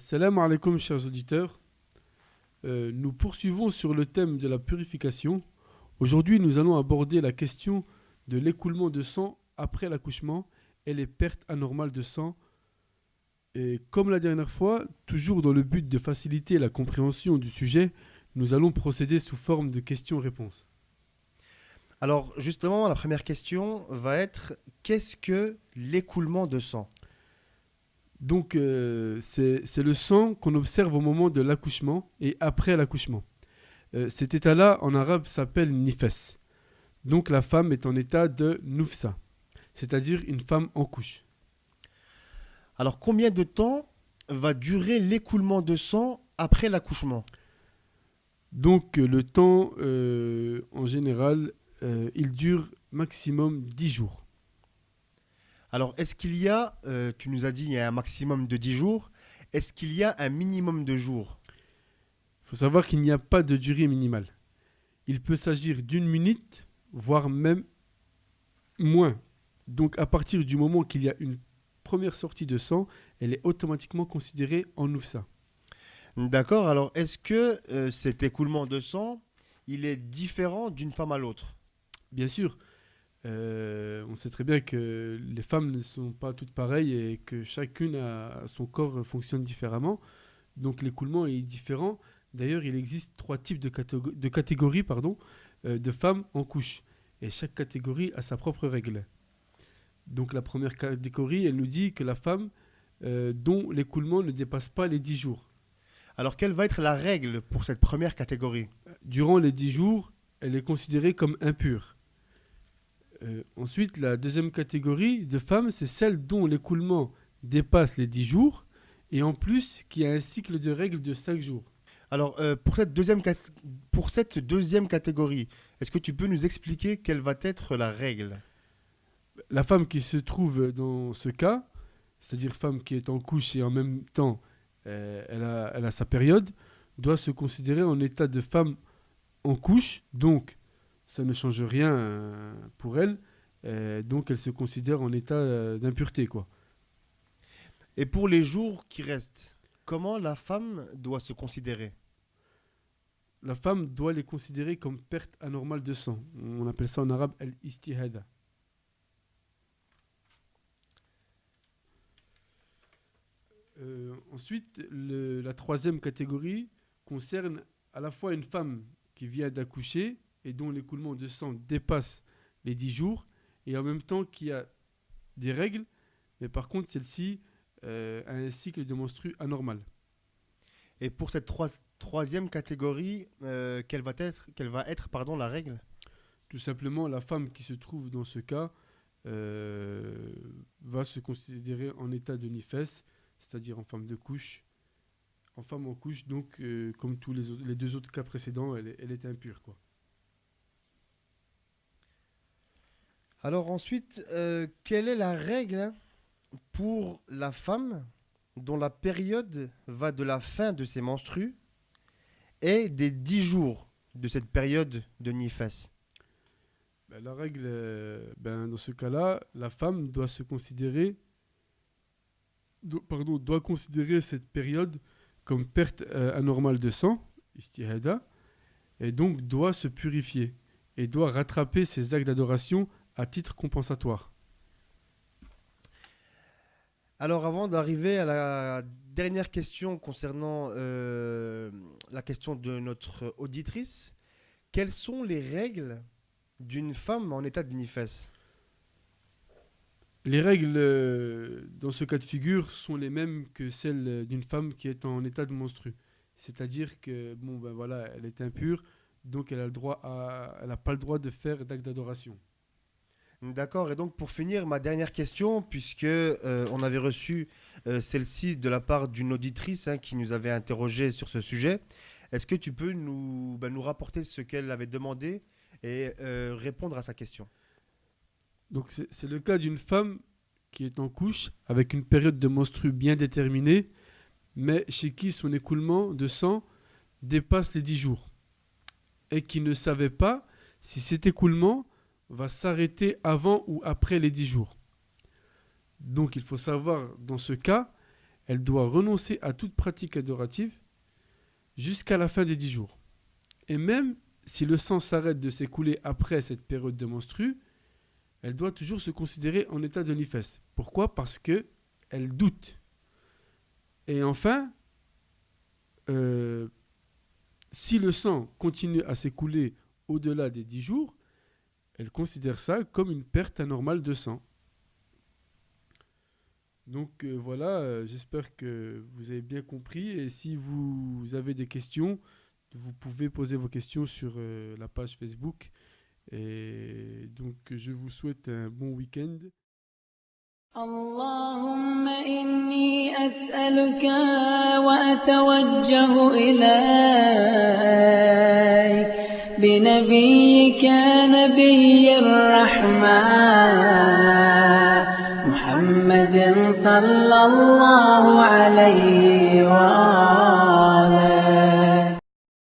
Salam alaikum, chers auditeurs. Nous poursuivons sur le thème de la purification. Aujourd'hui, nous allons aborder la question de l'écoulement de sang après l'accouchement et les pertes anormales de sang. Et comme la dernière fois, toujours dans le but de faciliter la compréhension du sujet, nous allons procéder sous forme de questions-réponses. Alors justement, la première question va être qu'est-ce que l'écoulement de sang? Donc, c'est le sang qu'on observe au moment de l'accouchement et après l'accouchement. Cet état-là, en arabe, s'appelle nifas. Donc, la femme est en état de nufsa, c'est-à-dire une femme en couche. Alors combien de temps va durer l'écoulement de sang après l'accouchement? Donc, le temps, en général, il dure maximum 10 jours. Alors est-ce qu'il y a, tu nous as dit il y a un maximum de 10 jours, est-ce qu'il y a un minimum de jours? Il faut savoir qu'il n'y a pas de durée minimale. Il peut s'agir d'une minute, voire même moins. Donc, à partir du moment qu'il y a une première sortie de sang, elle est automatiquement considérée en nufsa. D'accord, alors est-ce que cet écoulement de sang, il est différent d'une femme à l'autre? Bien sûr, on sait très bien que les femmes ne sont pas toutes pareilles et que chacune son corps fonctionne différemment. Donc l'écoulement est différent. D'ailleurs, il existe trois types de catégories de femmes en couche. Et chaque catégorie a sa propre règle. Donc la première catégorie, elle nous dit que la femme dont l'écoulement ne dépasse pas les 10 jours. Alors quelle va être la règle pour cette première catégorie? Durant les 10 jours, elle est considérée comme impure. Ensuite, la deuxième catégorie de femmes, c'est celle dont l'écoulement dépasse les 10 jours et en plus qui a un cycle de règles de 5 jours. Alors pour cette deuxième catégorie, est-ce que tu peux nous expliquer quelle va être la règle? La femme qui se trouve dans ce cas, c'est-à-dire femme qui est en couche et en même temps elle a sa période, doit se considérer en état de femme en couche, donc ça ne change rien pour elle, donc elle se considère en état d'impureté, quoi. Et pour les jours qui restent, comment la femme doit se considérer? La femme doit les considérer comme perte anormale de sang. On appelle ça en arabe al-istihada. Ensuite, la troisième catégorie concerne à la fois une femme qui vient d'accoucher et dont l'écoulement de sang dépasse les 10 jours et en même temps qui a des règles, mais par contre celle-ci a un cycle de menstrues anormal. Et pour cette troisième catégorie, quelle va être la règle? Tout simplement, la femme qui se trouve dans ce cas va se considérer en état de nifas, c'est-à-dire en femme de couche. En femme en couche, donc comme tous les deux autres cas précédents, elle est impure, quoi. Alors ensuite, quelle est la règle pour la femme dont la période va de la fin de ses menstrues et des 10 jours de cette période de nifas? La règle, dans ce cas-là, la femme doit considérer cette période comme perte anormale de sang, istihada, et donc doit se purifier et doit rattraper ses actes d'adoration à titre compensatoire. Alors avant d'arriver à la dernière question concernant la question de notre auditrice, quelles sont les règles d'une femme en état de nifas? Les règles dans ce cas de figure sont les mêmes que celles d'une femme qui est en état de menstru. C'est-à-dire que voilà, elle est impure, donc elle n'a pas le droit de faire d'acte d'adoration. D'accord, et donc pour finir, ma dernière question, puisque on avait reçu celle-ci de la part d'une auditrice qui nous avait interrogé sur ce sujet, est-ce que tu peux nous rapporter ce qu'elle avait demandé et répondre à sa question? Donc c'est le cas d'une femme qui est en couche avec une période de menstru bien déterminée, mais chez qui son écoulement de sang dépasse les 10 jours et qui ne savait pas si cet écoulement va s'arrêter avant ou après les 10 jours. Donc il faut savoir dans ce cas elle doit renoncer à toute pratique adorative jusqu'à la fin des 10 jours. Et même si le sang s'arrête de s'écouler après cette période de menstru, elle doit toujours se considérer en état de nifas. Pourquoi ? Parce qu'elle doute. Et enfin, si le sang continue à s'écouler au-delà des 10 jours, elle considère ça comme une perte anormale de sang. Donc voilà, j'espère que vous avez bien compris. Et si vous avez des questions, vous pouvez poser vos questions sur la page Facebook. Et donc je vous souhaite un bon week-end. اللهم إني أسألك وأتوجه إليك بنبيك نبي الرحمة محمد صلى الله عليه وسلم